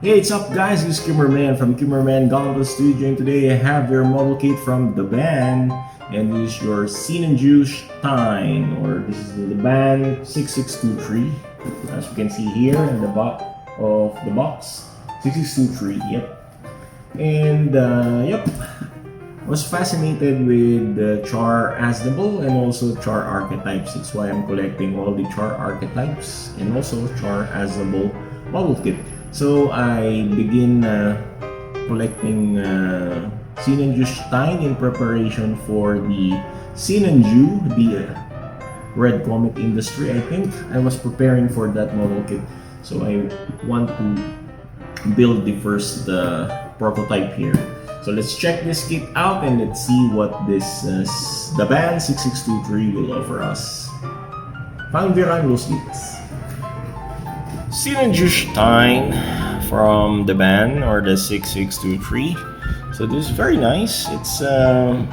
Hey, what's up guys? This is Kimmerman from Kimmerman Gunpla Studio, and today I have your model kit from Daban, and this is your SINANJU STEIN, or this is the Daban 6623, as you can see here in the back of the box, 6623, yep. And yep, I was fascinated with the char assemble and also char archetypes. That's why I'm collecting all the char archetypes and also char assemble model kit. So I begin collecting SINANJU STEIN in preparation for the SINANJU, the Red Comet Industry. I think I was preparing for that model kit. So I want to build the first prototype here. So let's check this kit out and let's see what this Daban 6623 will offer us. Fangen wir an, los geht's. SINANJU STEIN from Daban, or the 6623. So this is very nice. It's the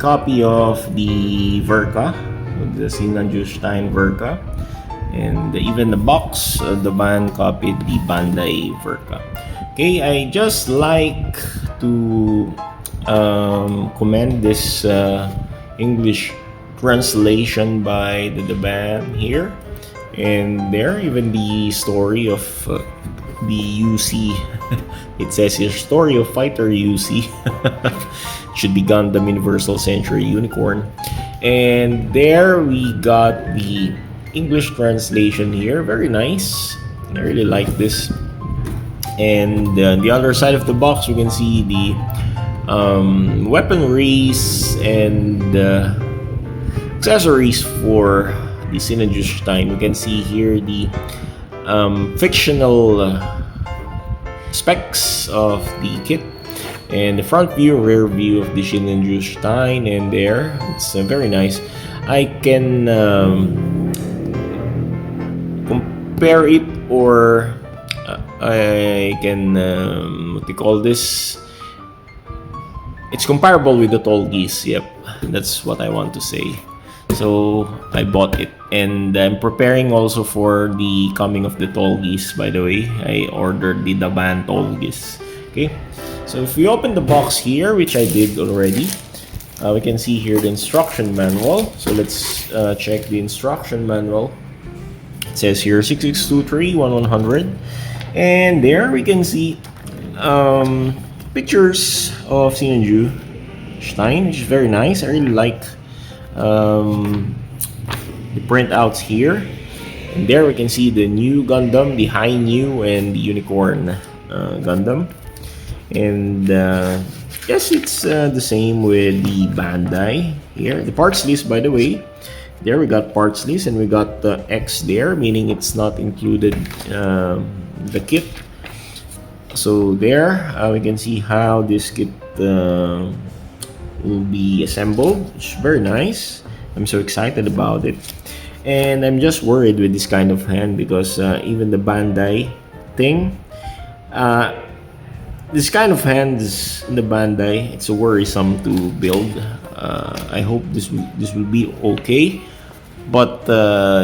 copy of the Verka, the SINANJU STEIN Verka, and even the box, Daban copied the Bandai Verka. Okay, I just like to commend this English translation by the Daban here. And there, even the story of the UC, it says here, story of fighter UC. Should be Gundam Universal Century Unicorn. And there we got the English translation here, very nice. I really like this. And the other side of the box, we can see the weaponries and accessories for the SINANJU STEIN. We can see here the fictional specs of the kit and the front view, rear view of the SINANJU STEIN, and there it's very nice. I can compare it, or I can what do you call this? It's comparable with the tall geese. Yep, that's what I want to say. So I bought it, and I'm preparing also for the coming of the tall geese. By the way, I ordered the Daban tall geese. Okay, so if we open the box here, which I did already, we can see here the instruction manual. So let's check the instruction manual. It says here 6623 1100, and there we can see pictures of SINANJU STEIN, which is very nice. I really like the printouts here, and there we can see the new Gundam, the High New, and the Unicorn Gundam. And yes, it's the same with the Bandai here. The parts list, by the way, there we got parts list, and we got the X there, meaning it's not included the kit. So there we can see how this kit will be assembled. It's very nice. I'm so excited about it, and I'm just worried with this kind of hand because even the Bandai thing, this kind of hands in the Bandai, it's worrisome to build. I hope this will be okay, but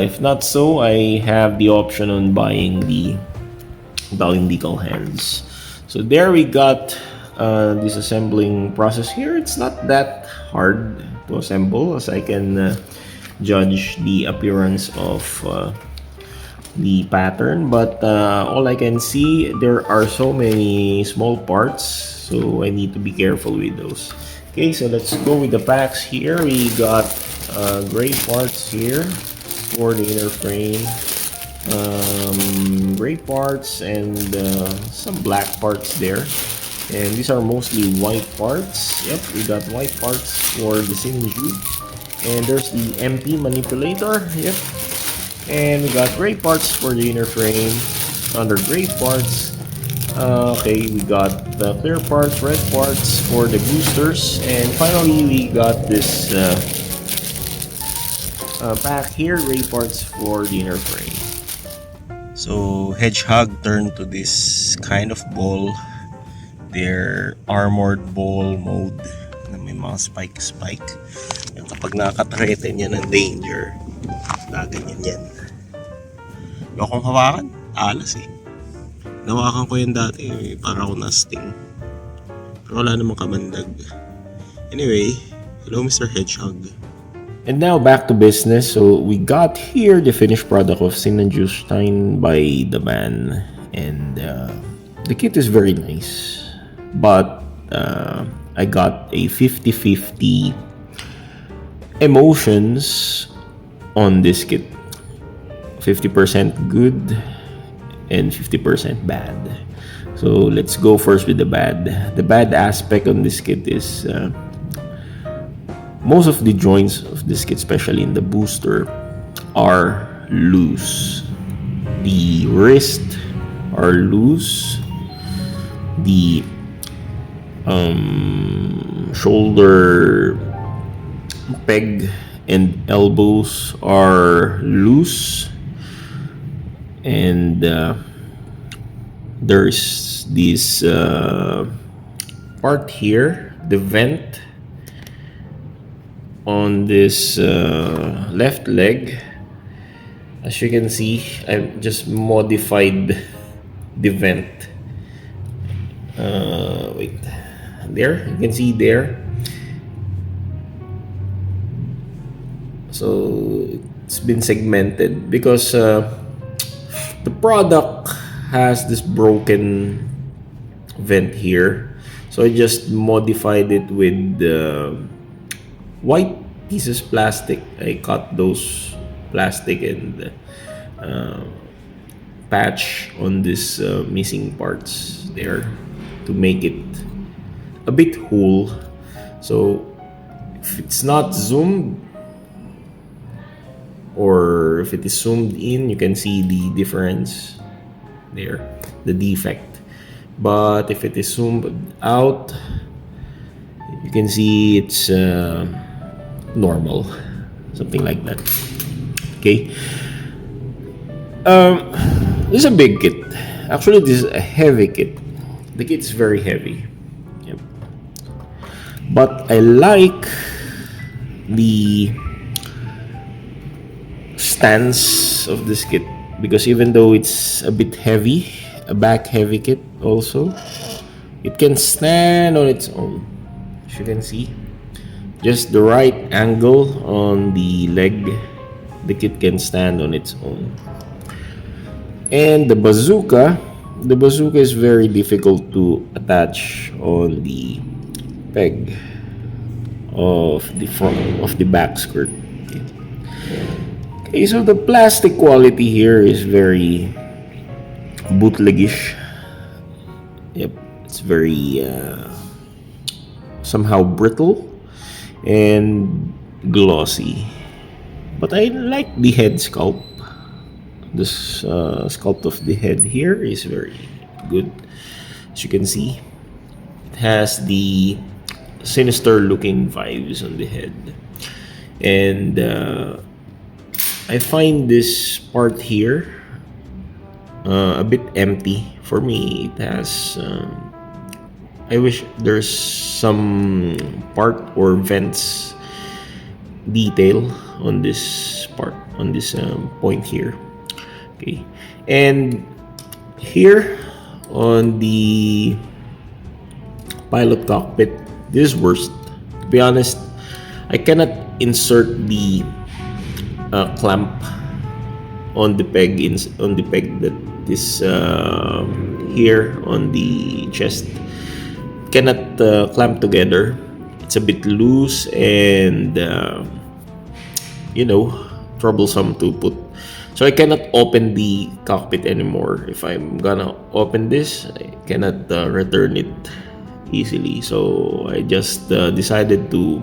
if not so, I have the option on buying the Dalindical hands. So there we got this assembling process here. It's not that hard to assemble, as I can judge the appearance of the pattern, but all I can see, there are so many small parts, so I need to be careful with those. Okay, so let's go with the packs here. We got gray parts here for the inner frame, gray parts, and some black parts there. And these are mostly white parts. Yep, we got white parts for the SINANJU. And there's the MP manipulator. Yep. And we got gray parts for the inner frame. Under gray parts. Okay, we got the clear parts, red parts for the boosters. And finally, we got this pack here, gray parts for the inner frame. So, Hedgehog turned to this kind of ball. Their armored ball mode na may mga spike. Yung kapag nakaka-threaten yan ng danger, gaganyan yan. Yung akong hawakan, alas eh. Nawakan ko yan dati, para ako na-sting. Pero wala namang kamandag. Anyway, hello Mr. Hedgehog. And now back to business. So we got here the finished product of SINANJU STEIN by Daban, and the kit is very nice. But I got a 50-50 emotions on this kit. 50% good and 50% bad. So let's go first with the bad. The bad aspect on this kit is most of the joints of this kit, especially in the booster, are loose. The wrist are loose. The shoulder peg and elbows are loose, and there's this part here, the vent on this left leg. As you can see, I've just modified the vent. Wait, there you can see there. So it's been segmented because the product has this broken vent here. So I just modified it with white pieces plastic. I cut those plastic and patch on this missing parts there to make it a bit whole. So if it's not zoomed, or if it is zoomed in, you can see the difference there, the defect. But if it is zoomed out, you can see it's normal, something like that. Okay. This is a big kit. Actually, this is a heavy kit. The kit is very heavy. Yep. But I like the stance of this kit, because even though it's a bit heavy, a back heavy kit also, it can stand on its own. As you can see, just the right angle on the leg, the kit can stand on its own. And the bazooka is very difficult to attach on the peg of the front of the back skirt. Okay, so the plastic quality here is very bootleggish. Yep, it's very somehow brittle and glossy. But I like the head sculpt. This sculpt of the head here is very good. As you can see, it has the sinister looking vibes on the head. And I find this part here a bit empty. For me, it has I wish there's some part or vents detail on this part, on this point here. Okay, and here on the pilot cockpit, this is worst. To be honest, I cannot insert the clamp on the peg that is here on the chest. Cannot clamp together. It's a bit loose and troublesome to put. So I cannot open the cockpit anymore. If I'm gonna open this, I cannot return it easily. So I just decided to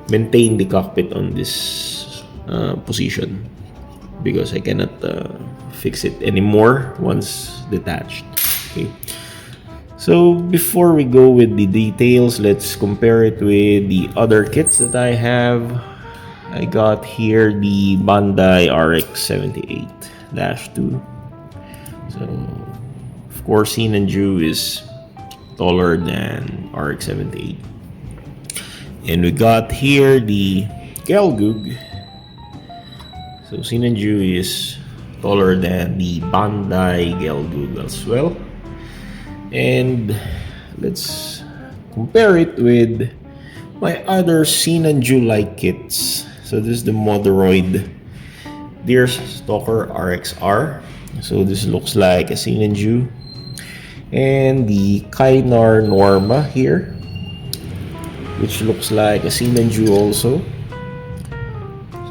maintain the cockpit on this position, because I cannot fix it anymore once detached. Okay. So before we go with the details, let's compare it with the other kits that I have. I got here the Bandai RX78-2. So of course, SINANJU is taller than RX78. And we got here the Gelgug. So SINANJU is taller than the Bandai Gelgoog as well. And let's compare it with my other Sinanju like kits. So this is the Modoroid Deer Stalker RXR. So this looks like a Sinanju. And the Kainar Norma here, which looks like a Sinanju also.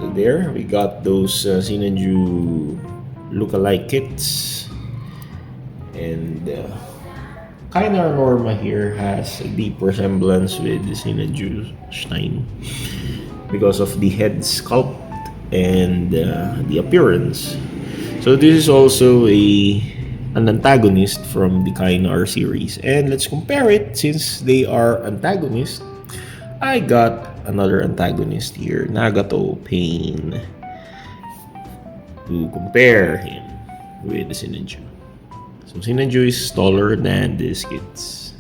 So there we got those Sinanju lookalike kits. And Kainar Norma here has a deep resemblance with the Sinanju Stein because of the head sculpt and the appearance. So this is also an antagonist from the Kainar series. And let's compare it. Since they are antagonists, I got another antagonist here, Nagato Pain, to compare him with the Sinanju. So Sinanju is taller than these kids.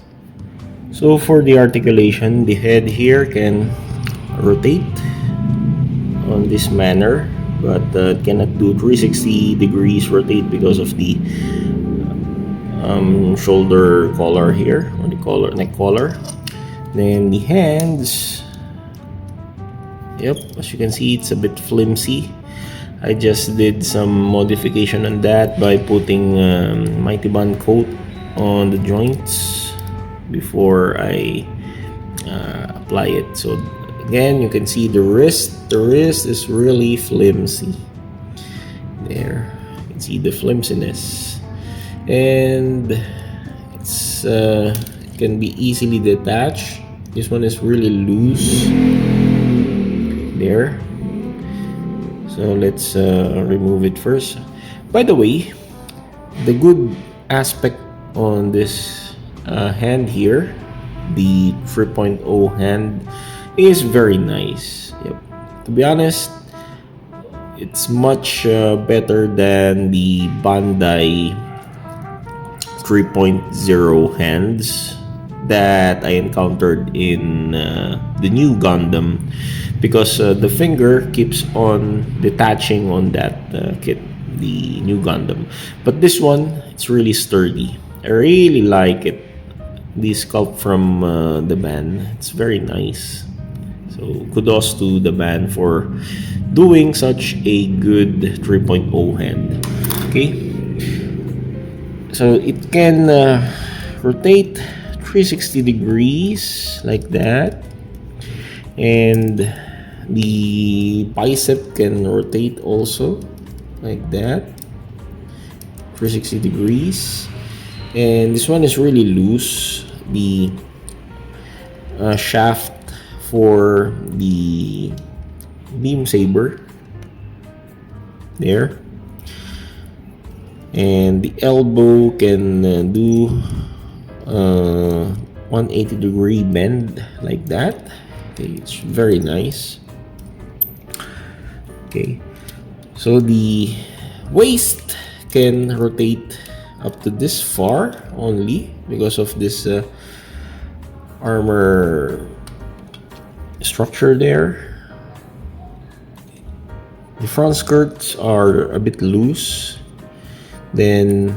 So for the articulation, the head here can rotate on this manner, but cannot do 360 degrees rotate because of the shoulder collar here, or the neck collar. Then the hands, yep, as you can see, it's a bit flimsy. I just did some modification on that by putting Mighty Bond coat on the joints before I apply it. So again, you can see the wrist. The wrist is really flimsy. There, you can see the flimsiness, and it can be easily detached. This one is really loose. There. So let's remove it first. By the way, the good aspect on this hand here, the 3.0 hand, is very nice. Yep. To be honest, it's much better than the Bandai 3.0 hands that I encountered in the new Gundam, because the finger keeps on detaching on that kit, the new Gundam. But this one, it's really sturdy. I really like it. The sculpt from Daban, it's very nice. So kudos to Daban for doing such a good 3.0 hand. Okay, so it can rotate 360 degrees like that, and the bicep can rotate also like that, 360 degrees. And this one is really loose. The shaft for the beam saber there, and the elbow can do 180 degree bend like that. Okay, it's very nice. Okay, so the waist can rotate up to this far only because of this armor structure there. The front skirts are a bit loose. Then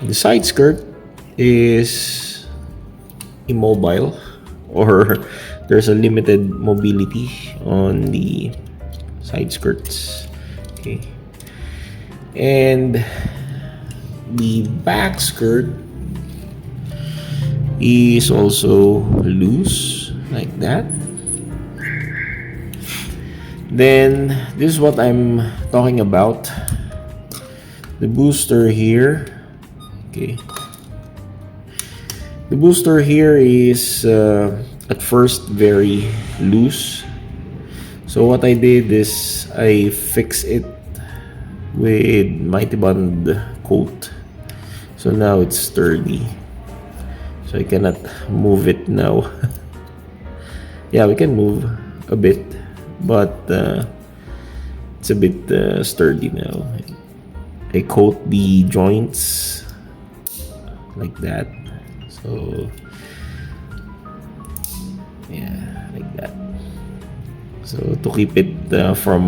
the side skirt is immobile, or there's a limited mobility on the side skirts. Okay, and the back skirt is also loose like that. Then this is what I'm talking about, the booster here. Okay, the booster here is at first very loose. So what I did is I fix it with Mighty Bond coat. So now it's sturdy. So I cannot move it now. Yeah, we can move a bit, but it's a bit sturdy now. I coat the joints like that. So yeah, like that. So to keep it from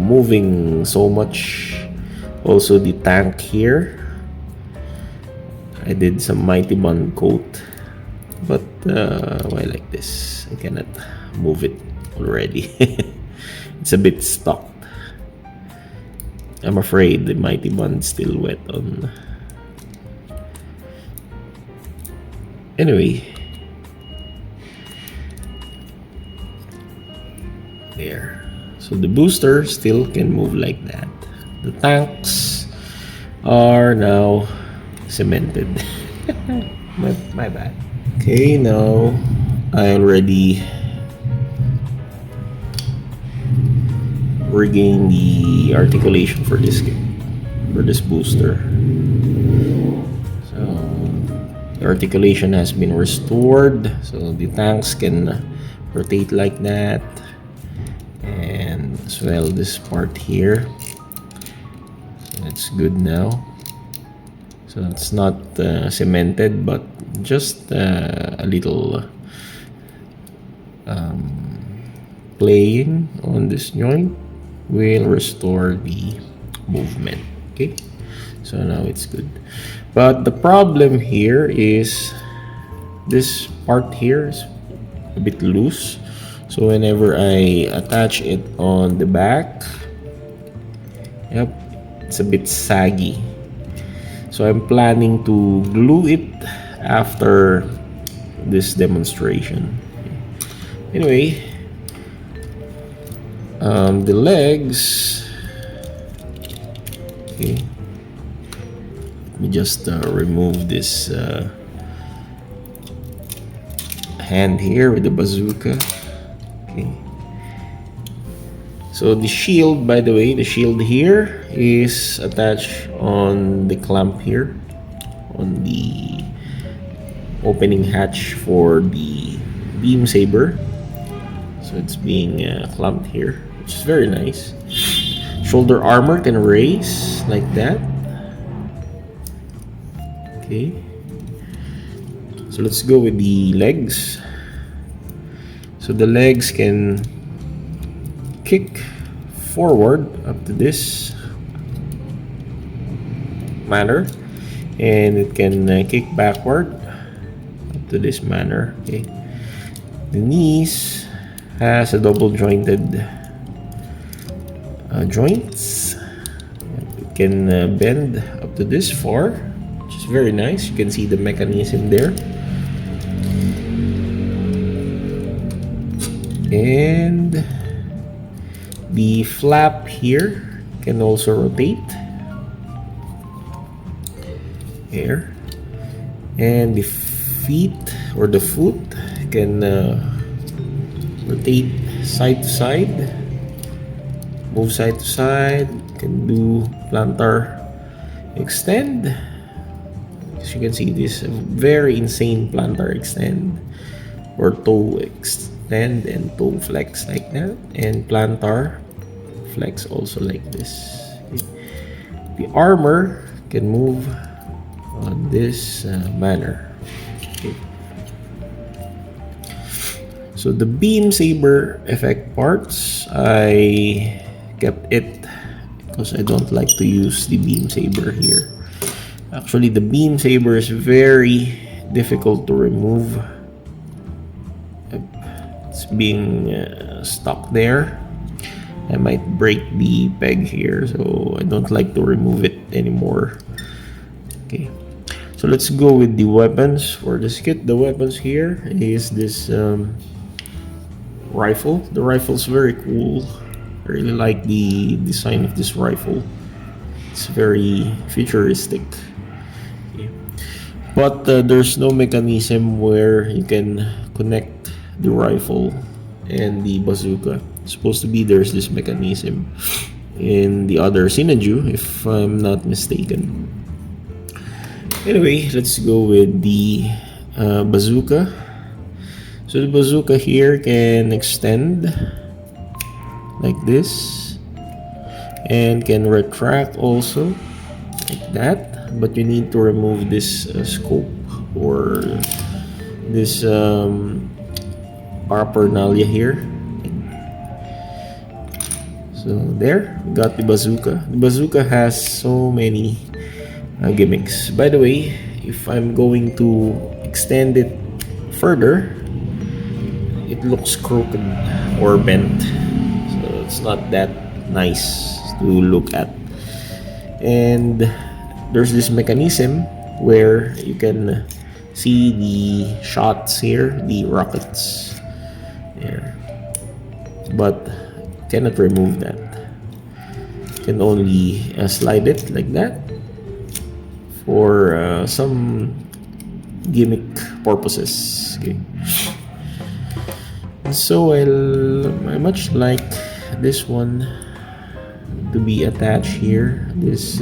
moving so much Also the tank here, I did some mighty bond coat, but why like this? I cannot move it already. It's a bit stuck. I'm afraid the mighty bond's still wet on. Anyway, there. So the booster still can move like that. The tanks are now cemented. my bad. Okay, now I already regained the articulation for this booster. So the articulation has been restored, so the tanks can rotate like that, and as well this part here. So it's good now. So it's not cemented, but just a little playing on this joint will restore the movement. Okay, so now it's good. But the problem here is this part here is a bit loose, so whenever I attach it on the back, yep, it's a bit saggy. So I'm planning to glue it after this demonstration. Anyway, the legs. Okay, let me just remove this hand here with the bazooka. Okay. So the shield, by the way, the shield here is attached on the clamp here, on the opening hatch for the beam saber. So it's being clamped here, which is very nice. Shoulder armor can raise like that. Okay. So let's go with the legs. So the legs can kick forward up to this manner, and it can kick backward up to this manner. Okay. The knees has a double jointed joints. It can bend up to this far, which is very nice. You can see the mechanism there. And the flap here can also rotate here, and the feet or the foot can rotate side to side, move side to side, can do plantar extend. As you can see, this very insane plantar extend, or toe extend and toe flex like that, and plantar flex also like this. Okay. The armor can move on this manner. Okay. So the beam saber effect parts, I kept it because I don't like to use the beam saber here. Actually, the beam saber is very difficult to remove. It's being stuck there. I might break the peg here, so I don't like to remove it anymore. Okay, so let's go with the weapons for this kit. The weapons here is this rifle. The rifle's very cool. I really like the design of this rifle. It's very futuristic. Okay. But there's no mechanism where you can connect the rifle and the bazooka. It's supposed to be there's this mechanism in the other SINANJU, if I'm not mistaken. Anyway, let's go with the bazooka. So the bazooka here can extend like this and can retract also like that, but you need to remove this scope or this paraphernalia here. So there, we got the bazooka. The bazooka has so many gimmicks. By the way, if I'm going to extend it further, it looks crooked or bent. So it's not that nice to look at. And there's this mechanism where you can see the shots here, the rockets there, but cannot remove that. Can only slide it like that for some gimmick purposes. Okay. So I much like this one to be attached here. This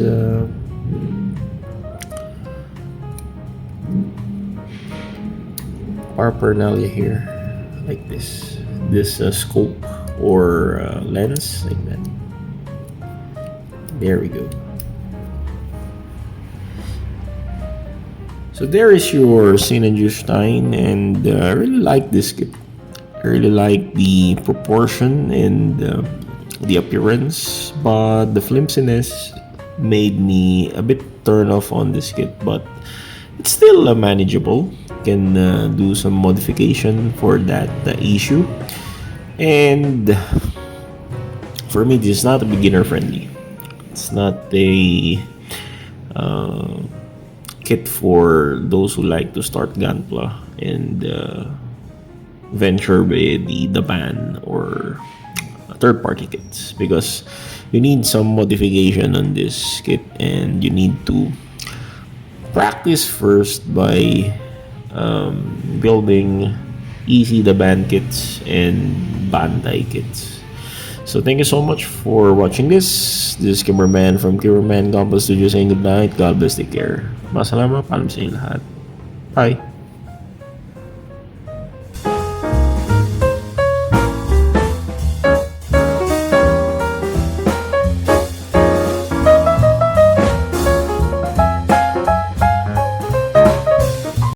paraphernalia here, like this scope or lens, like that. There we go. So there is your SINANJU STEIN, and I really like this kit. I really like the proportion and the appearance, but the flimsiness made me a bit turn off on this kit, but it's still manageable. Can do some modification for that issue, and for me this is not a beginner friendly. It's not a kit for those who like to start Gunpla and venture with the Daban or third-party kits, because you need some modification on this kit, and you need to practice first by building easy Daban kits and Bandai kits. So thank you so much for watching this. This is Kimmerman from Kimmerman Gunpla Studio saying good night. God bless, take care. Masalamat, paalam sa inyo lahat. Bye.